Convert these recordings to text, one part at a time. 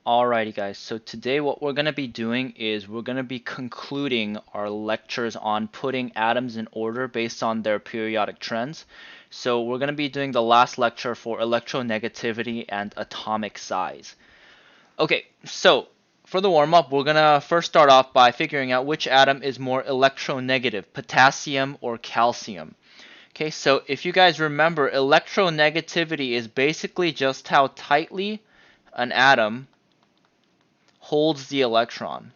Alrighty guys, so today what we're going to be doing is we're going to be concluding our lectures on putting atoms in order based on their periodic trends. So we're going to be doing the last lecture for electronegativity and atomic size. Okay, so for the warm-up, we're going to first start off by figuring out which atom is more electronegative, potassium or calcium. Okay, so if you guys remember, electronegativity is basically just how tightly an atom holds the electron.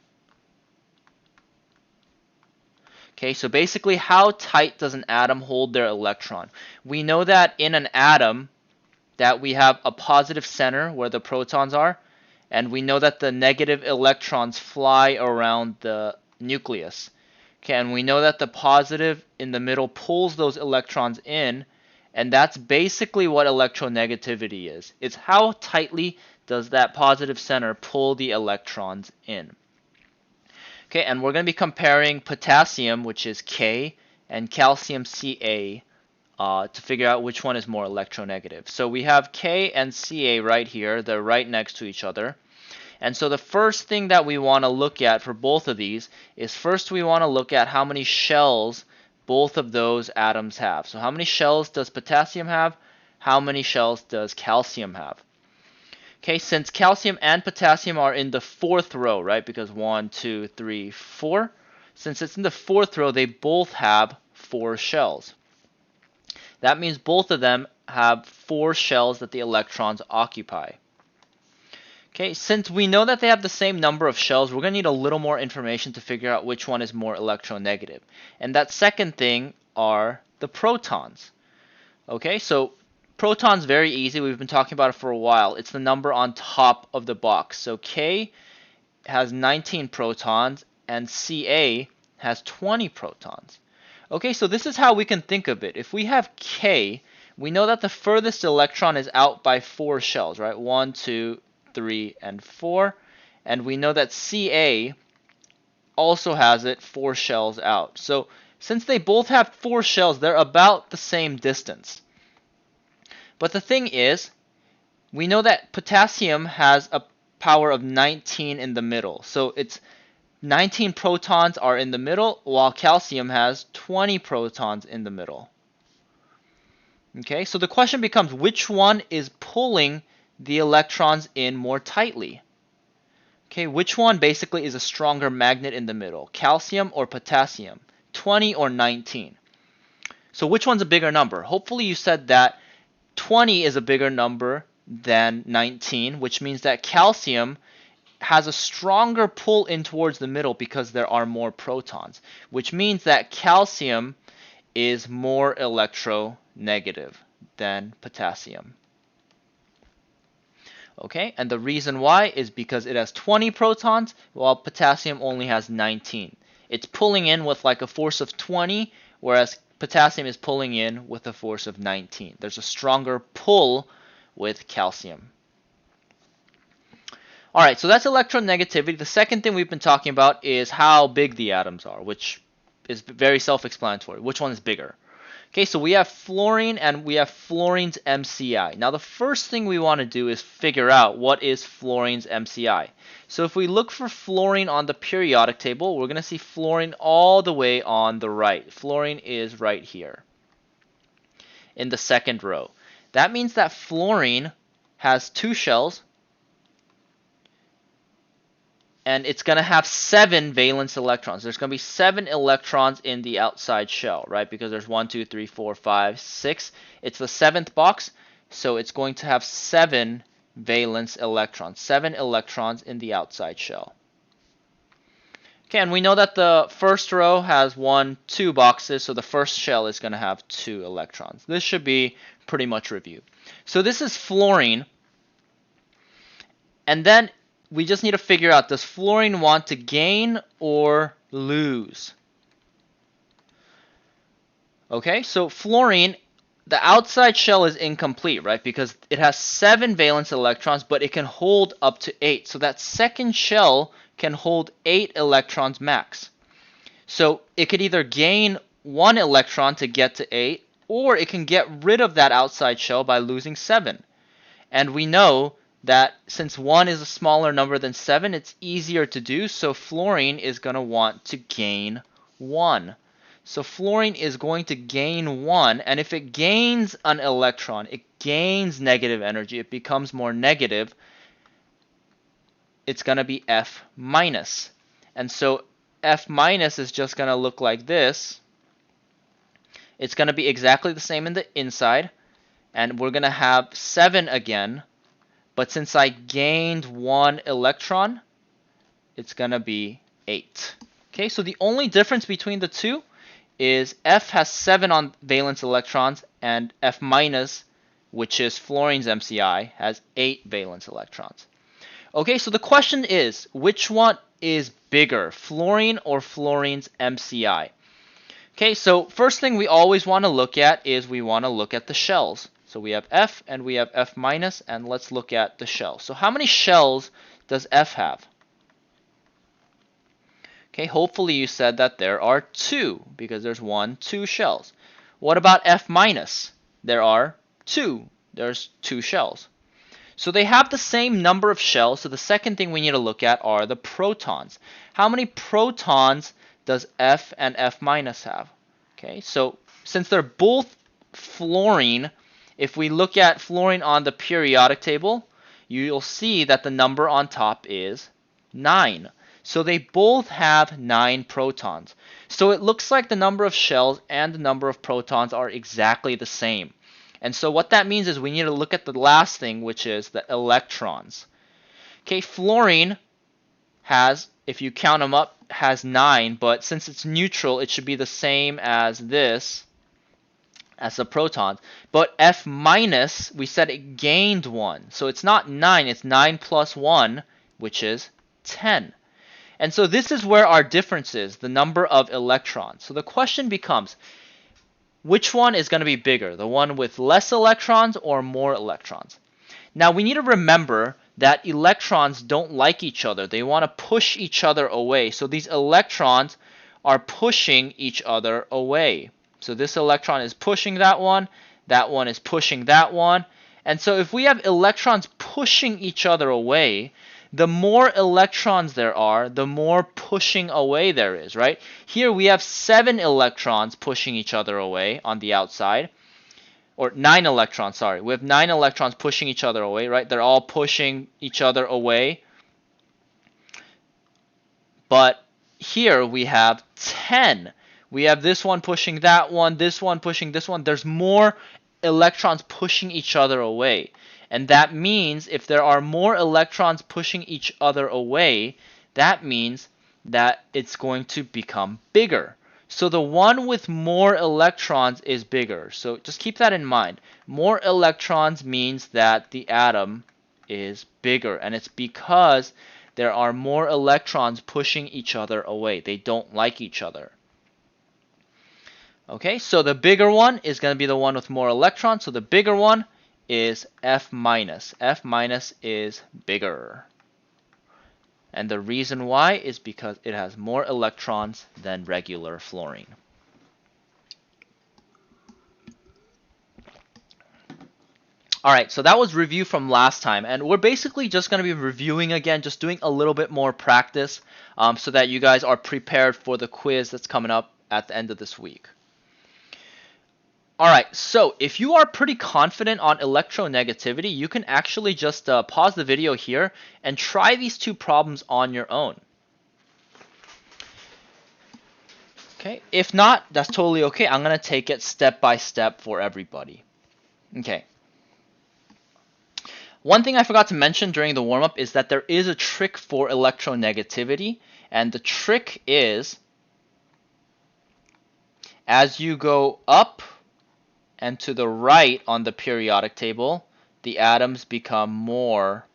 Okay, so basically how tight does an atom hold their electron? We know that in an atom that we have a positive center where the protons are, and we know that the negative electrons fly around the nucleus. Okay, and we know that the positive in the middle pulls those electrons in, and that's basically what electronegativity is. It's how tightly does that positive center pull the electrons in. Okay, and we're going to be comparing potassium, which is K, and calcium Ca to figure out which one is more electronegative. So we have K and Ca right here. They're right next to each other. And so the first thing that we want to look at for both of these is first we want to look at how many shells both of those atoms have. So how many shells does potassium have? How many shells does calcium have? Okay, since calcium and potassium are in the fourth row, right? Because 1, 2, 3, 4. Since it's in the fourth row, they both have 4 shells. That means both of them have 4 shells that the electrons occupy. Okay, since we know that they have the same number of shells, we're going to need a little more information to figure out which one is more electronegative. And that second thing are the protons. Okay, so protons, very easy. We've been talking about it for a while. It's the number on top of the box. So K has 19 protons and Ca has 20 protons. Okay, so this is how we can think of it. If we have K, we know that the furthest electron is out by 4 shells, right? 1, 2, 3, and 4. And we know that Ca also has it 4 shells out. So since they both have 4 shells, they're about the same distance. But the thing is, we know that potassium has a power of 19 in the middle. So it's 19 protons are in the middle, while calcium has 20 protons in the middle. Okay, so the question becomes, which one is pulling the electrons in more tightly? Okay, which one basically is a stronger magnet in the middle, calcium or potassium, 20 or 19? So which one's a bigger number? Hopefully you said that 20 is a bigger number than 19, which means that calcium has a stronger pull in towards the middle because there are more protons, which means that calcium is more electronegative than potassium. Okay, and the reason why is because it has 20 protons while potassium only has 19. It's pulling in with like a force of 20, whereas potassium is pulling in with a force of 19. There's a stronger pull with calcium. Alright, so that's electronegativity. The second thing we've been talking about is how big the atoms are, which is very self-explanatory. Which one is bigger? Okay, so we have fluorine and we have fluorine's MCI. Now the first thing we want to do is figure out what is fluorine's MCI. So if we look for fluorine on the periodic table, we're going to see fluorine all the way on the right. Fluorine is right here in the second row. That means that fluorine has 2 shells, and it's going to have 7 valence electrons. There's going to be 7 electrons in the outside shell, right? Because there's 1, 2, 3, 4, 5, 6. It's the 7th box, so it's going to have 7 valence electrons. 7 electrons in the outside shell. Okay, and we know that the first row has 1, 2 boxes, so the first shell is going to have 2 electrons. This should be pretty much reviewed. So this is fluorine, and then we just need to figure out, does fluorine want to gain or lose? Okay, so fluorine, the outside shell is incomplete, right? Because it has 7 valence electrons, but it can hold up to 8. So that second shell can hold 8 electrons max. So it could either gain 1 electron to get to 8, or it can get rid of that outside shell by losing 7. And we know that since 1 is a smaller number than 7, it's easier to do, so fluorine is going to want to gain 1. So fluorine is going to gain 1, and if it gains an electron, it gains negative energy, it becomes more negative, it's going to be F minus. And so F minus is just going to look like this. It's going to be exactly the same in the inside, and we're going to have 7 again, but since I gained 1 electron, it's going to be 8. Okay, so the only difference between the two is F has 7 on valence electrons, and F minus, which is fluorine's MCI, has 8 valence electrons. Okay, so the question is, which one is bigger, fluorine or fluorine's MCI? Okay, so first thing we always want to look at is we want to look at the shells. So we have F and we have F minus, and let's look at the shells. So how many shells does F have? Okay, hopefully you said that there are 2, because there's 1, 2 shells. What about F minus? There are 2. There's 2 shells. So they have the same number of shells, so the second thing we need to look at are the protons. How many protons does F and F minus have? Okay, so since they're both fluorine, if we look at fluorine on the periodic table, you'll see that the number on top is 9. So they both have 9 protons. So it looks like the number of shells and the number of protons are exactly the same. And so what that means is we need to look at the last thing, which is the electrons. Okay, fluorine has, if you count them up, has 9, but since it's neutral, it should be the same as this, as the protons. But F minus, we said it gained 1. So it's not 9, it's 9 plus 1, which is 10. And so this is where our difference is, the number of electrons. So the question becomes, which one is going to be bigger, the one with less electrons or more electrons? Now we need to remember that electrons don't like each other. They want to push each other away. So these electrons are pushing each other away. So this electron is pushing that one is pushing that one. And so if we have electrons pushing each other away, the more electrons there are, the more pushing away there is, right? Here we have 7 electrons pushing each other away on the outside. Or 9 electrons, sorry. We have 9 electrons pushing each other away, right? They're all pushing each other away. But here we have 10. We have this one pushing that one, this one pushing this one. There's more electrons pushing each other away. And that means if there are more electrons pushing each other away, that means that it's going to become bigger. So the one with more electrons is bigger. So just keep that in mind. More electrons means that the atom is bigger. And it's because there are more electrons pushing each other away. They don't like each other. Okay, so the bigger one is going to be the one with more electrons. So the bigger one is F minus. F minus is bigger. And the reason why is because it has more electrons than regular fluorine. Alright, so that was review from last time, and we're basically just going to be reviewing again, just doing a little bit more practice so that you guys are prepared for the quiz that's coming up at the end of this week. Alright, so if you are pretty confident on electronegativity, you can actually just pause the video here and try these two problems on your own. Okay, if not, that's totally okay. I'm going to take it step by step for everybody. Okay. One thing I forgot to mention during the warm-up is that there is a trick for electronegativity, and the trick is as you go up and to the right on the periodic table, the atoms become more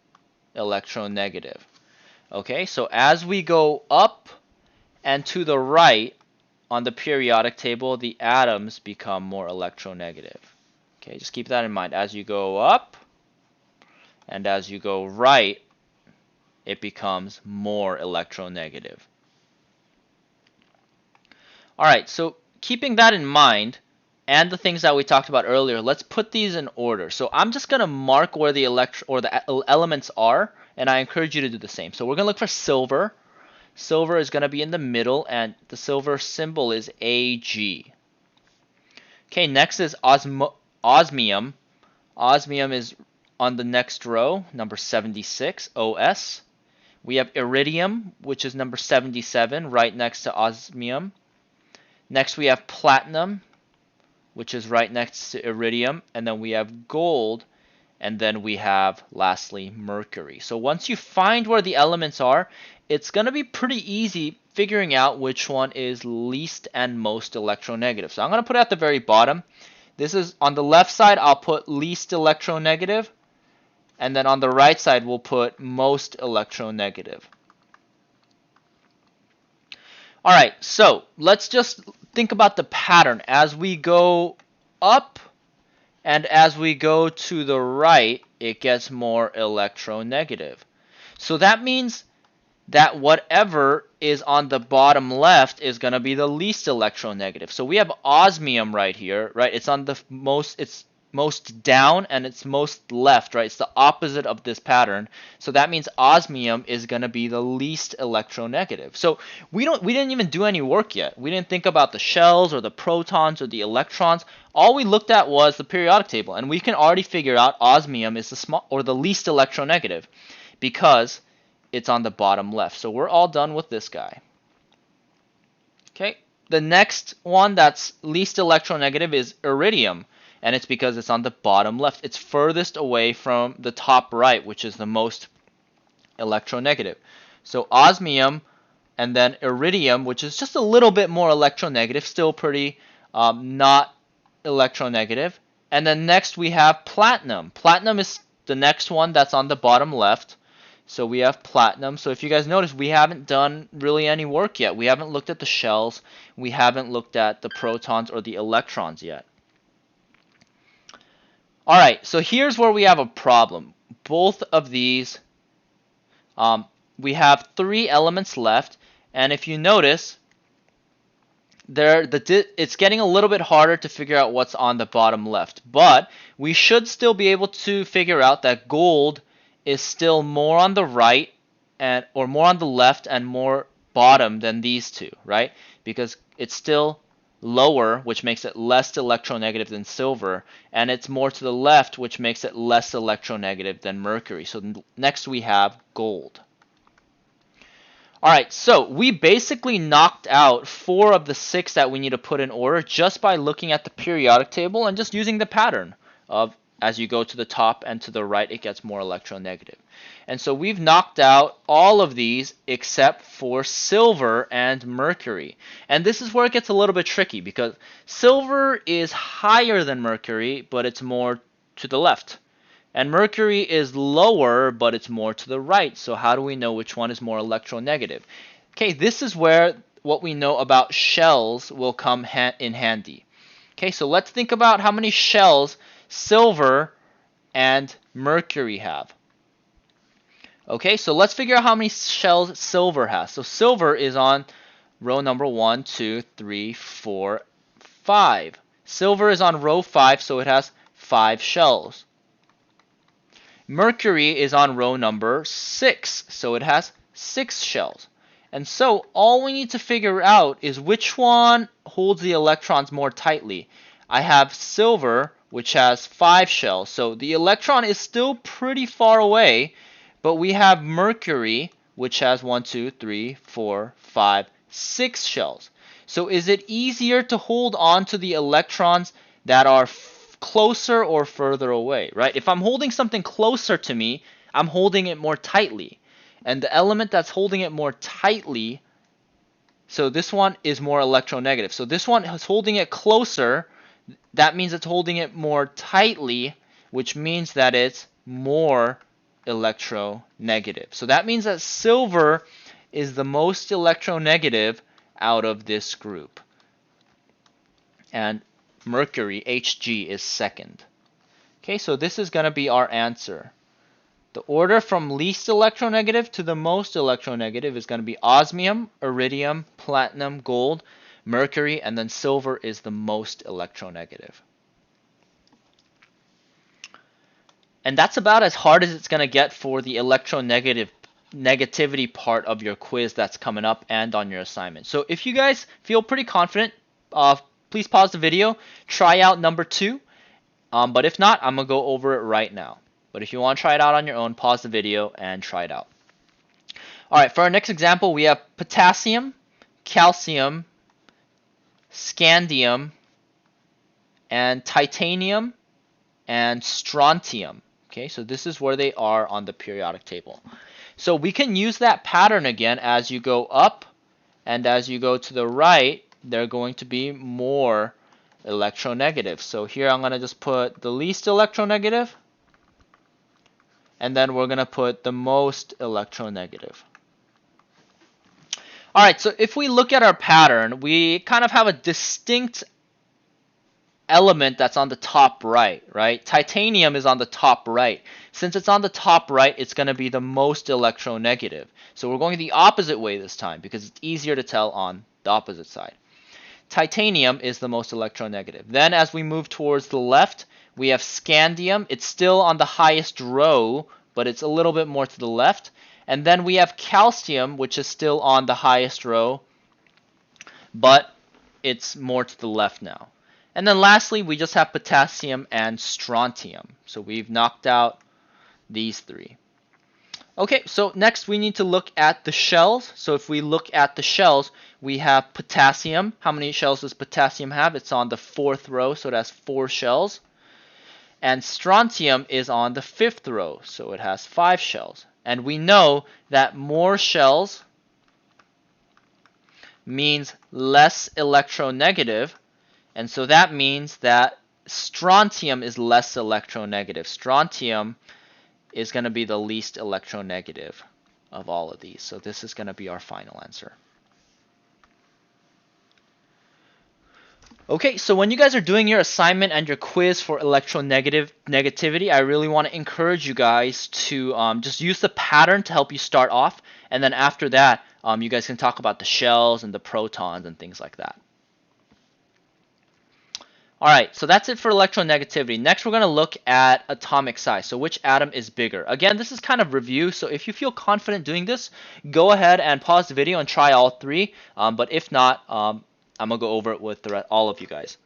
electronegative. Okay, so as we go up and to the right on the periodic table, the atoms become more electronegative. Okay, just keep that in mind. As you go up and as you go right, it becomes more electronegative. Alright, so keeping that in mind, and the things that we talked about earlier, let's put these in order. So I'm just going to mark where the elements are, and I encourage you to do the same. So we're going to look for silver. Silver is going to be in the middle, and the silver symbol is Ag. Okay, next is osmium. Osmium is on the next row, number 76, Os. We have iridium, which is number 77, right next to osmium. Next we have platinum, which is right next to iridium, and then we have gold, and then we have, lastly, mercury. So once you find where the elements are, it's going to be pretty easy figuring out which one is least and most electronegative. So I'm going to put it at the very bottom. This is on the left side, I'll put least electronegative, and then on the right side, we'll put most electronegative. All right, so let's just think about the pattern. As we go up and as we go to the right, it gets more electronegative. So that means that whatever is on the bottom left is going to be the least electronegative. So we have osmium right here, right? It's on the most down and it's most left, right? It's the opposite of this pattern. So that means osmium is going to be the least electronegative. So we didn't even do any work yet. We didn't think about the shells or the protons or the electrons. All we looked at was the periodic table, and we can already figure out osmium is the least electronegative because it's on the bottom left. So we're all done with this guy. Okay, the next one that's least electronegative is iridium, and it's because it's on the bottom left. It's furthest away from the top right, which is the most electronegative. So osmium and then iridium, which is just a little bit more electronegative, still pretty not electronegative. And then next we have platinum. Platinum is the next one that's on the bottom left. So we have platinum. So if you guys notice, we haven't done really any work yet. We haven't looked at the shells. We haven't looked at the protons or the electrons yet. All right, so here's where we have a problem. Both of these, we have 3 elements left. And if you notice, it's getting a little bit harder to figure out what's on the bottom left. But we should still be able to figure out that gold is still more on the right or more on the left and more bottom than these two, right? Because it's still lower, which makes it less electronegative than silver, and it's more to the left, which makes it less electronegative than mercury. So next we have gold. All right, so we basically knocked out 4 of the 6 that we need to put in order just by looking at the periodic table and just using the pattern of as you go to the top and to the right, it gets more electronegative. And so we've knocked out all of these except for silver and mercury. And this is where it gets a little bit tricky because silver is higher than mercury, but it's more to the left. And mercury is lower, but it's more to the right. So how do we know which one is more electronegative? Okay, this is where what we know about shells will come in handy. Okay, so let's think about how many shells silver and mercury have. Okay, so let's figure out how many shells silver has. So silver is on row number 1, 2, 3, 4, 5. Silver is on row 5, so it has 5 shells. Mercury is on row number 6, so it has 6 shells. And so all we need to figure out is which one holds the electrons more tightly. I have silver, which has 5 shells. So the electron is still pretty far away, but we have mercury, which has 1, 2, 3, 4, 5, 6 shells. So is it easier to hold on to the electrons that are closer or further away, right? If I'm holding something closer to me, I'm holding it more tightly. And the element that's holding it more tightly, so this one is more electronegative. So this one is holding it closer. That means it's holding it more tightly, which means that it's more electronegative. So that means that silver is the most electronegative out of this group. And mercury, Hg, is second. Okay, so this is going to be our answer. The order from least electronegative to the most electronegative is going to be osmium, iridium, platinum, gold. mercury, and then silver is the most electronegative. And that's about as hard as it's going to get for the electronegativity part of your quiz that's coming up and on your assignment. So if you guys feel pretty confident, please pause the video, try out number 2. But if not, I'm going to go over it right now. But if you want to try it out on your own, pause the video and try it out. Alright, for our next example, we have potassium, calcium, scandium, and titanium, and strontium. Okay, so this is where they are on the periodic table. So we can use that pattern again. As you go up and as you go to the right, they're going to be more electronegative. So here I'm going to just put the least electronegative, and then we're going to put the most electronegative. Alright, so if we look at our pattern, we kind of have a distinct element that's on the top right, right? Titanium is on the top right. Since it's on the top right, it's going to be the most electronegative. So we're going the opposite way this time because it's easier to tell on the opposite side. Titanium is the most electronegative. Then as we move towards the left, we have scandium. It's still on the highest row, but it's a little bit more to the left. And then we have calcium, which is still on the highest row, but it's more to the left now. And then lastly, we just have potassium and strontium. So we've knocked out these 3. Okay, so next we need to look at the shells. So if we look at the shells, we have potassium. How many shells does potassium have? It's on the 4th row, so it has 4 shells. And strontium is on the 5th row, so it has 5 shells. And we know that more shells means less electronegative, and so that means that strontium is less electronegative. Strontium is going to be the least electronegative of all of these. So this is going to be our final answer. Okay, so when you guys are doing your assignment and your quiz for electronegativity, I really want to encourage you guys to just use the pattern to help you start off. And then after that, you guys can talk about the shells and the protons and things like that. Alright, so that's it for electronegativity. Next, we're going to look at atomic size. So which atom is bigger? Again, this is kind of review. So if you feel confident doing this, go ahead and pause the video and try all 3. But if not, I'm going to go over it with all of you guys.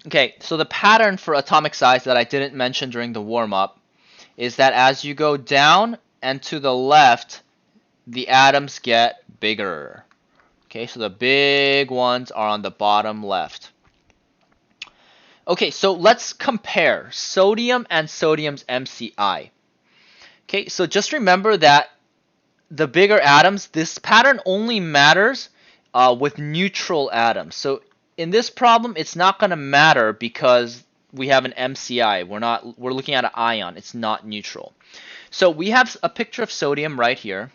Okay, so the pattern for atomic size that I didn't mention during the warm-up is that as you go down and to the left, the atoms get bigger. Okay, so the big ones are on the bottom left. Okay, so let's compare sodium and sodium's MCI. Okay, so just remember that the bigger atoms, this pattern only matters with neutral atoms. So in this problem, it's not going to matter because we have an MCI. We're looking at an ion. It's not neutral. So we have a picture of sodium right here.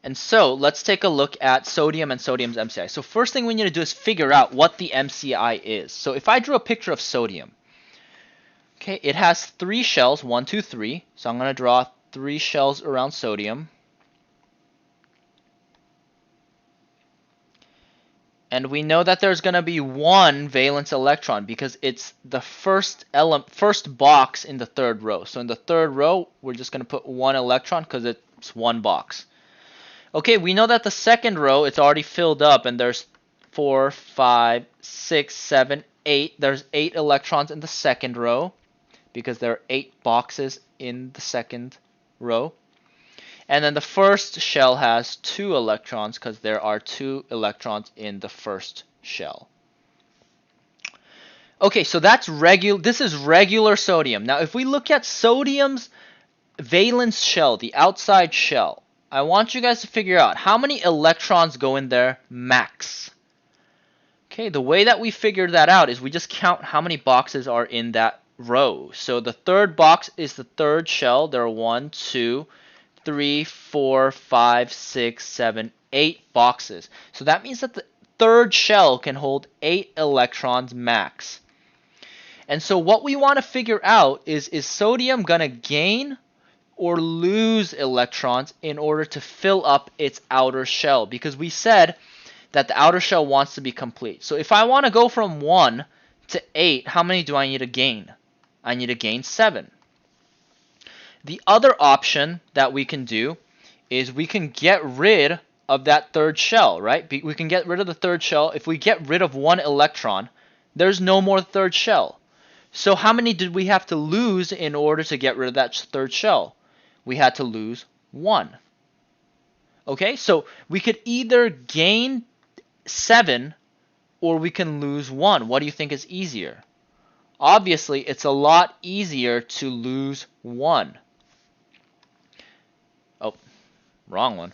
And so let's take a look at sodium and sodium's MCI. So first thing we need to do is figure out what the MCI is. So if I drew a picture of sodium, okay, it has 3 shells, 1, 2, 3. So I'm going to draw 3 shells around sodium. And we know that there's going to be 1 valence electron because it's the first box in the 3rd row. So in the 3rd row, we're just going to put 1 electron because it's 1 box. Okay, we know that the 2nd row, it's already filled up, and there's 4, 5, 6, 7, 8. There's 8 electrons in the 2nd row because there are 8 boxes in the 2nd row. And then the first shell has 2 electrons because there are 2 electrons in the first shell. Okay, so this is regular sodium. Now, if we look at sodium's valence shell, the outside shell, I want you guys to figure out how many electrons go in there max. Okay, the way that we figured that out is we just count how many boxes are in that row. So the 3rd box is the 3rd shell. There are 1, 2, 3, 4, 5, 6, 7, 8 boxes. So that means that the 3rd shell can hold 8 electrons max. And so what we want to figure out is sodium going to gain or lose electrons in order to fill up its outer shell, because we said that the outer shell wants to be complete. So if I want to go from 1 to 8, how many do I need to gain? I need to gain 7. The other option that we can do is we can get rid of that third shell, right? We can get rid of the third shell. If we get rid of 1 electron, there's no more third shell. So how many did we have to lose in order to get rid of that third shell? We had to lose 1. Okay, so we could either gain 7 or we can lose 1. What do you think is easier? Obviously, it's a lot easier to lose 1. Oh, wrong one.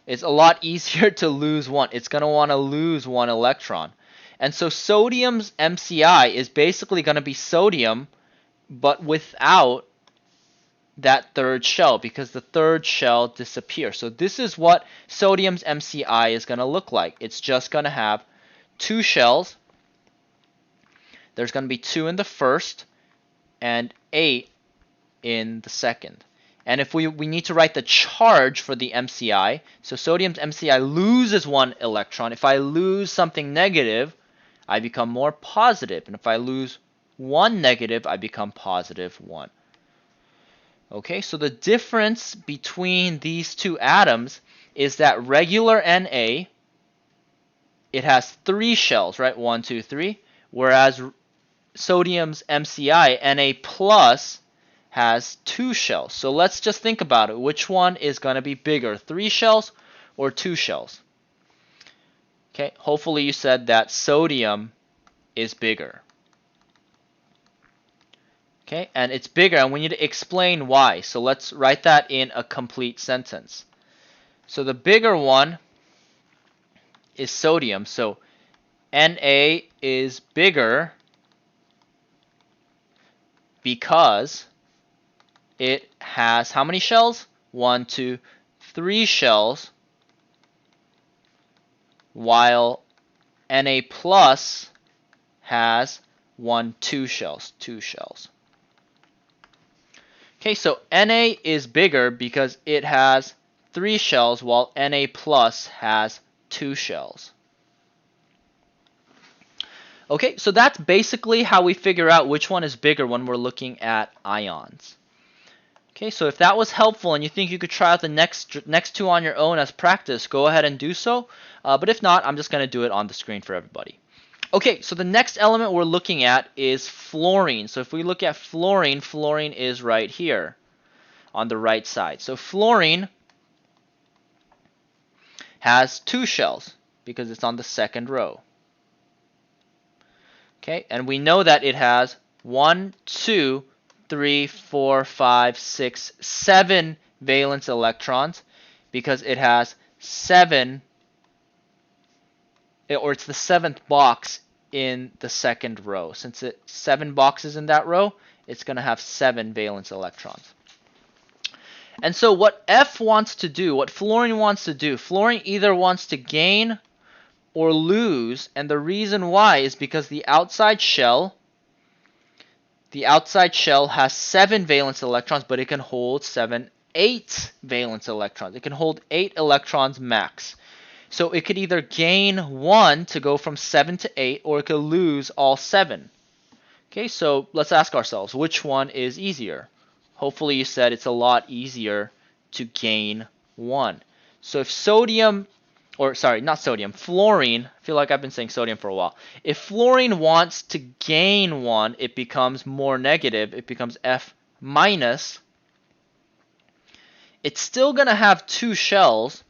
It's a lot easier to lose 1. It's going to want to lose 1 electron. And so sodium's MCI is basically going to be sodium, but without that third shell, because the third shell disappears. So this is what sodium's MCI is going to look like. It's just going to have 2 shells. There's going to be 2 in the first and 8 in the second. And if we need to write the charge for the MCI, so sodium's MCI loses 1 electron. If I lose something negative, I become more positive. And if I lose 1 negative, I become positive 1. Okay, so the difference between these two atoms is that regular Na, it has 3 shells, right? 1, 2, 3. Whereas sodium's MCI, Na plus, has 2 shells. So let's just think about it. Which one is going to be bigger, 3 shells or 2 shells? Okay, hopefully you said that sodium is bigger. Okay, and it's bigger, and we need to explain why. So let's write that in a complete sentence. So the bigger one is sodium. So Na is bigger because it has how many shells? 1, 2, 3 shells, while Na plus has 1, 2 shells, 2 shells. Okay, so Na is bigger because it has 3 shells, while Na plus has 2 shells. Okay, so that's basically how we figure out which one is bigger when we're looking at ions. Okay, so if that was helpful and you think you could try out the next two on your own as practice, go ahead and do so. But if not, I'm just going to do it on the screen for everybody. Okay, so the next element we're looking at is fluorine. So if we look at fluorine, fluorine is right here on the right side. So fluorine has 2 shells because it's on the second row. Okay, and we know that it has 1, 2, 3, 4, 5, 6, 7 valence electrons because it has 7, or it's the 7th box in the second row. Since it's 7 boxes in that row, it's going to have 7 valence electrons. And so what F wants to do, what fluorine wants to do, fluorine either wants to gain or lose, and the reason why is because the outside shell has 7 valence electrons, but it can hold 8 valence electrons. It can hold 8 electrons max. So it could either gain 1 to go from 7 to 8, or it could lose all 7. Okay, so let's ask ourselves, which one is easier? Hopefully you said it's a lot easier to gain 1. So if fluorine, I feel like I've been saying sodium for a while. If fluorine wants to gain 1, it becomes more negative. It becomes F minus. It's still going to have 2 shells,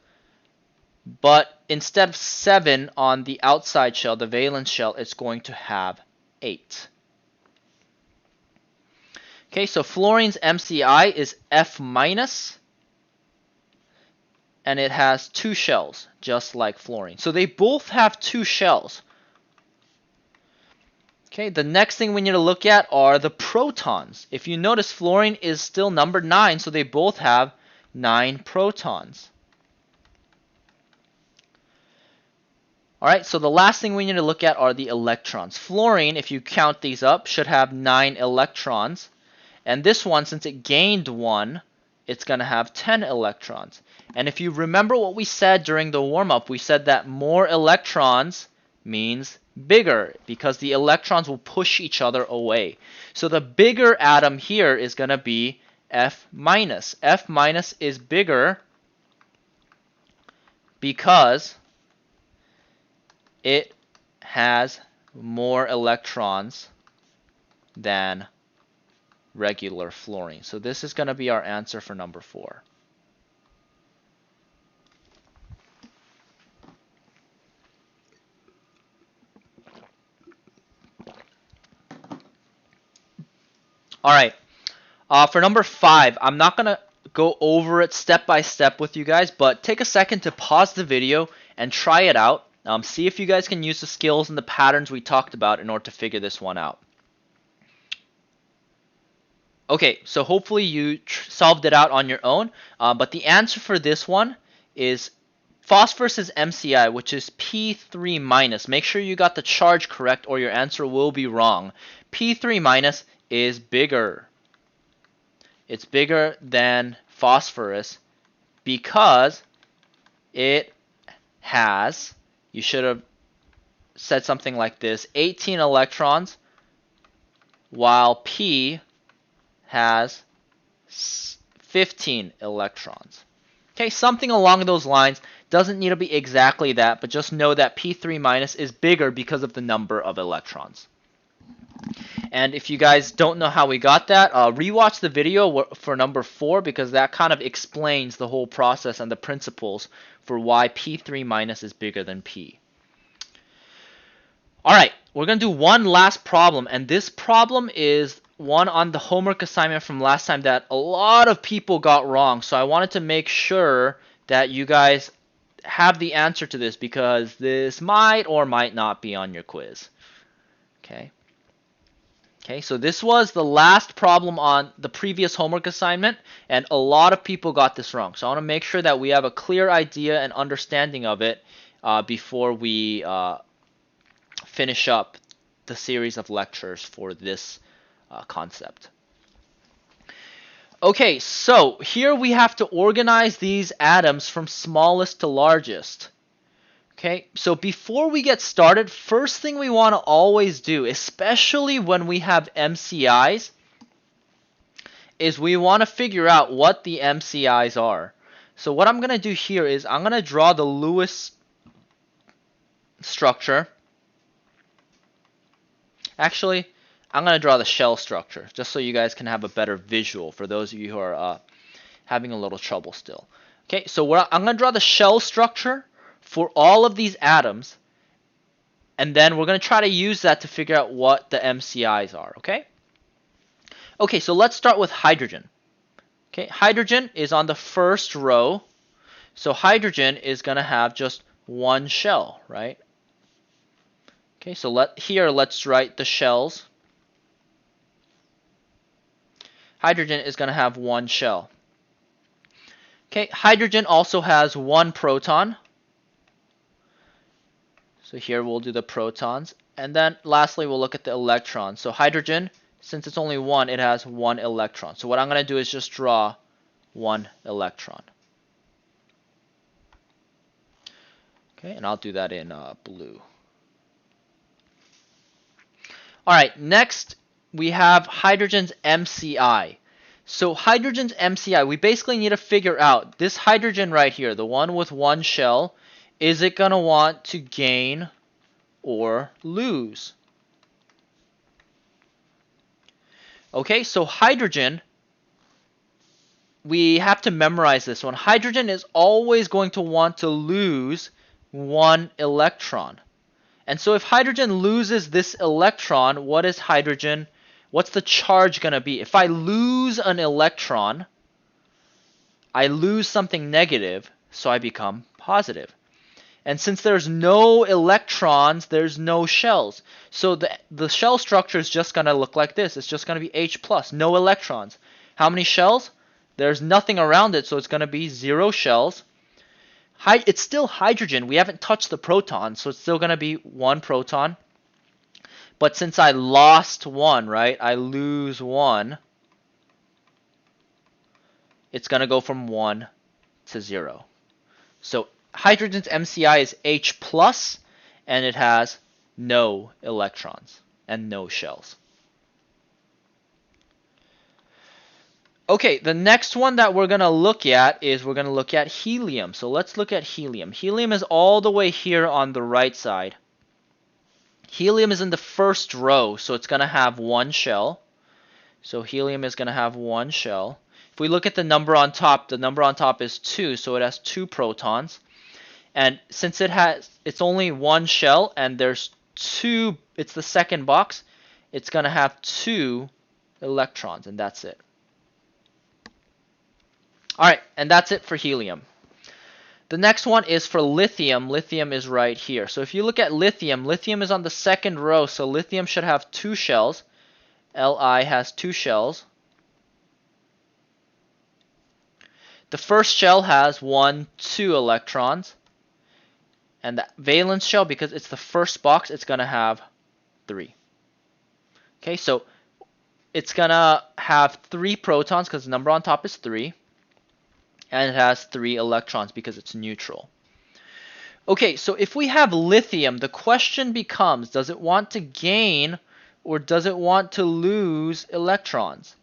but instead of 7 on the outside shell, the valence shell, it's going to have 8. Okay, so fluorine's MCI is F minus, and it has 2 shells, just like fluorine. So they both have 2 shells. Okay, the next thing we need to look at are the protons. If you notice, fluorine is still number 9, so they both have 9 protons. Alright, so the last thing we need to look at are the electrons. Fluorine, if you count these up, should have 9 electrons. And this one, since it gained 1, it's going to have 10 electrons. And if you remember what we said during the warm-up, we said that more electrons means bigger because the electrons will push each other away. So the bigger atom here is going to be F minus. F minus is bigger because it has more electrons than regular fluorine. So this is going to be our answer for number 4. All right. For number 5, I'm not going to go over it step by step with you guys, but take a second to pause the video and try it out. See if you guys can use the skills and the patterns we talked about in order to figure this one out. Okay, so hopefully you solved it out on your own, but the answer for this one is phosphorus is MCI, which is P3 minus. Make sure you got the charge correct or your answer will be wrong. P3 minus is bigger. It's bigger than phosphorus because it has, you should have said something like this, 18 electrons, while P has 15 electrons. Okay, something along those lines. Doesn't need to be exactly that, but just know that P3 minus is bigger because of the number of electrons. And if you guys don't know how we got that, rewatch the video for number 4 because that kind of explains the whole process and the principles for why P3 minus is bigger than P. Alright, we're going to do one last problem, and this problem is one on the homework assignment from last time that a lot of people got wrong. So I wanted to make sure that you guys have the answer to this because this might or might not be on your quiz. Okay, so this was the last problem on the previous homework assignment, and a lot of people got this wrong. So I want to make sure that we have a clear idea and understanding of it before we finish up the series of lectures for this concept. Okay, so here we have to organize these atoms from smallest to largest. Okay, so before we get started, first thing we want to always do, especially when we have MCIs, is we want to figure out what the MCIs are. So what I'm going to do here is I'm going to draw the Lewis structure. Actually, I'm going to draw the shell structure, just so you guys can have a better visual for those of you who are having a little trouble still. Okay, so I'm going to draw the shell structure for all of these atoms, and then we're going to try to use that to figure out what the MCIs are, okay? Okay, so let's start with hydrogen. Okay, hydrogen is on the first row, so hydrogen is going to have just one shell, right? Okay, so let's write the shells. Hydrogen is going to have one shell. Okay, hydrogen also has one proton. So here we'll do the protons. And then lastly, we'll look at the electrons. So hydrogen, since it's only one, it has one electron. So what I'm going to do is just draw one electron. Okay, and I'll do that in blue. All right, next we have hydrogen's MCI. So hydrogen's MCI, we basically need to figure out this hydrogen right here, the one with one shell, is it going to want to gain or lose? Okay, so hydrogen, we have to memorize this one. Hydrogen is always going to want to lose one electron. And so if hydrogen loses this electron, what is hydrogen? What's the charge going to be? If I lose an electron, I lose something negative, so I become positive. And since there's no electrons, there's no shells. So the shell structure is just going to look like this. It's just going to be H+, no electrons. How many shells? There's nothing around it, so it's going to be 0 shells. It's still hydrogen. We haven't touched the proton, so it's still going to be 1 proton. But since I lost 1, right, I lose 1. it's going to go from 1 to 0. So hydrogen's MCI is H+, and it has no electrons and no shells. Okay, the next one that we're going to look at is we're going to look at helium. So let's look at helium. Helium is all the way here on the right side. Helium is in the first row, so it's going to have one shell. So helium is going to have one shell. If we look at the number on top, the number on top is 2, so it has 2 protons. And since it's only one shell and there's 2, it's the second box, it's going to have 2 electrons, and that's it. Alright, and that's it for helium. The next one is for lithium. Lithium is right here. So if you look at lithium, lithium is on the second row, so lithium should have 2 shells. Li has 2 shells. The first shell has 2 electrons. And the valence shell, because it's the first box, it's going to have 3. Okay, so it's going to have 3 protons because the number on top is 3. And it has 3 electrons because it's neutral. Okay, so if we have lithium, the question becomes, does it want to gain or does it want to lose electrons?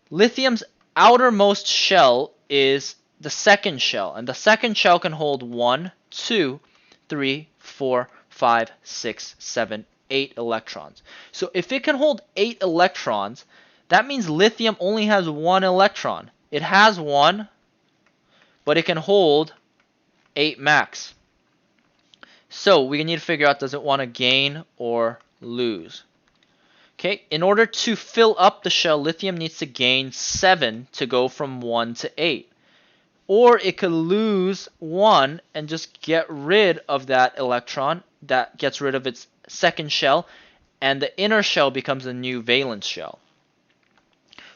Lithium's outermost shell is the second shell, and the second shell can hold 1, 2, 3, 4, 5, 6, 7, 8 electrons. So if it can hold 8 electrons, that means lithium only has 1 electron. It has 1, but it can hold 8 max. So we need to figure out, does it want to gain or lose? Okay, in order to fill up the shell, lithium needs to gain 7 to go from 1 to 8. Or it could lose 1 and just get rid of that electron. That gets rid of its second shell, and the inner shell becomes a new valence shell.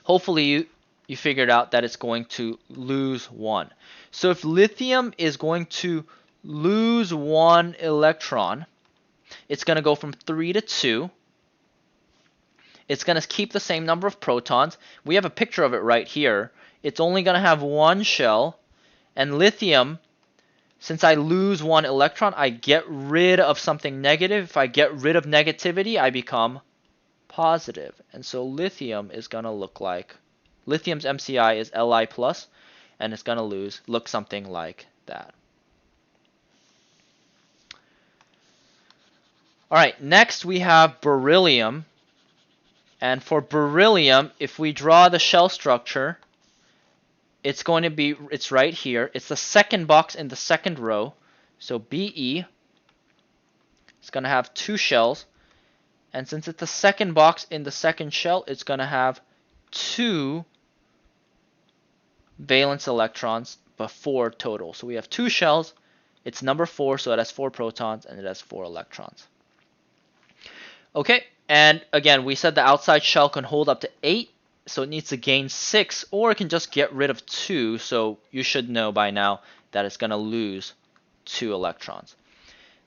Hopefully you figured out that it's going to lose 1. So if lithium is going to lose 1 electron, it's going to go from 3 to 2. It's going to keep the same number of protons. We have a picture of it right here. It's only going to have 1 shell. And lithium, since I lose 1 electron, I get rid of something negative. If I get rid of negativity, I become positive. And so lithium is going to look like, lithium's MCI is Li+, and it's going to look something like that. Alright, next we have beryllium. And for beryllium, if we draw the shell structure, it's going to be, it's right here. It's the second box in the second row. So Be, it's going to have 2 shells. And since it's the second box in the second shell, it's going to have 2 valence electrons, but 4 total. So we have 2 shells. It's number 4, so it has 4 protons, and it has 4 electrons. Okay, and again, we said the outside shell can hold up to 8, so it needs to gain 6, or it can just get rid of 2, so you should know by now that it's going to lose 2 electrons.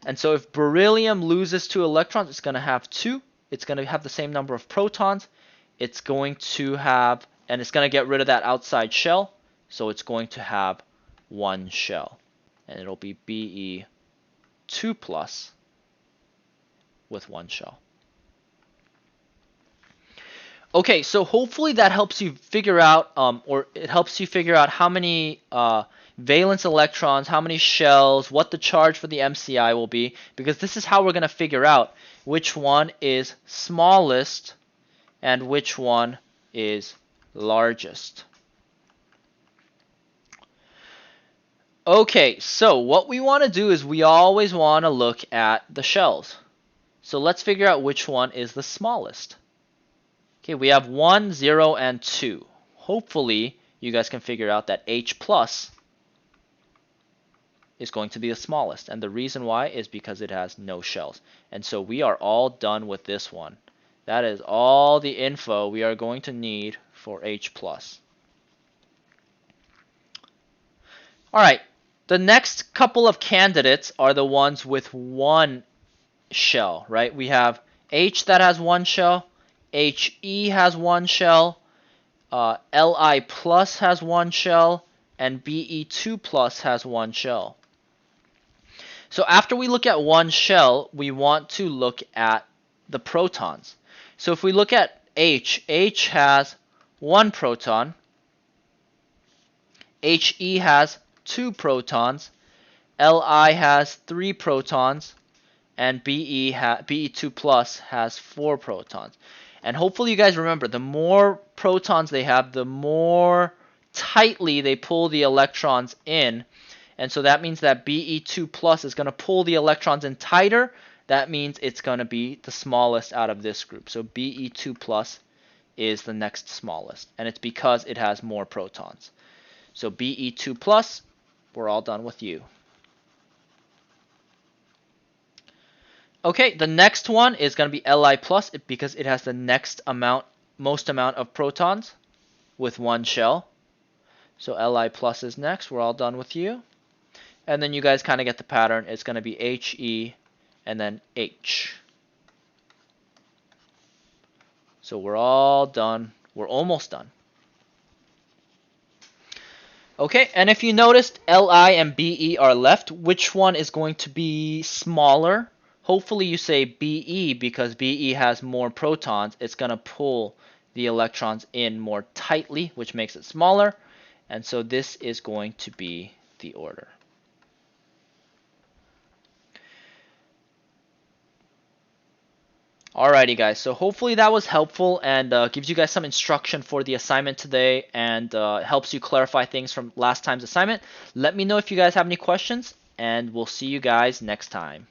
And so if beryllium loses 2 electrons, it's going to have 2. It's going to have the same number of protons. It's going to have, and it's going to get rid of that outside shell, so it's going to have 1 shell. And it'll be Be2+ with 1 shell. Okay, so hopefully that helps you figure out, or it helps you figure out how many valence electrons, how many shells, what the charge for the MCI will be, because this is how we're going to figure out which one is smallest and which one is largest. Okay, so what we want to do is we always want to look at the shells. So let's figure out which one is the smallest. Okay, we have 1, 0, and 2. Hopefully, you guys can figure out that H+ is going to be the smallest. And the reason why is because it has no shells. And so we are all done with this one. That is all the info we are going to need for H+. Alright, the next couple of candidates are the ones with 1 shell, right? We have H that has 1 shell, He has 1 shell, Li plus has one shell, and Be2 plus has one shell. So after we look at one shell, we want to look at the protons. So if we look at H has one proton, He has two protons, Li has three protons, and Be2 plus has four protons. And hopefully you guys remember, the more protons they have, the more tightly they pull the electrons in. And so that means that Be2 plus is going to pull the electrons in tighter. That means it's going to be the smallest out of this group. So Be2 plus is the next smallest. And it's because it has more protons. So Be2 plus, we're all done with you. Okay, the next one is going to be Li plus because it has the most amount of protons with one shell. So Li plus is next. We're all done with you. And then you guys kind of get the pattern. It's going to be He and then H. So we're all done. We're almost done. Okay, and if you noticed, Li and Be are left. Which one is going to be smaller? Hopefully you say Be because Be has more protons. It's going to pull the electrons in more tightly, which makes it smaller. And so this is going to be the order. Alrighty guys, so hopefully that was helpful and gives you guys some instruction for the assignment today and helps you clarify things from last time's assignment. Let me know if you guys have any questions and we'll see you guys next time.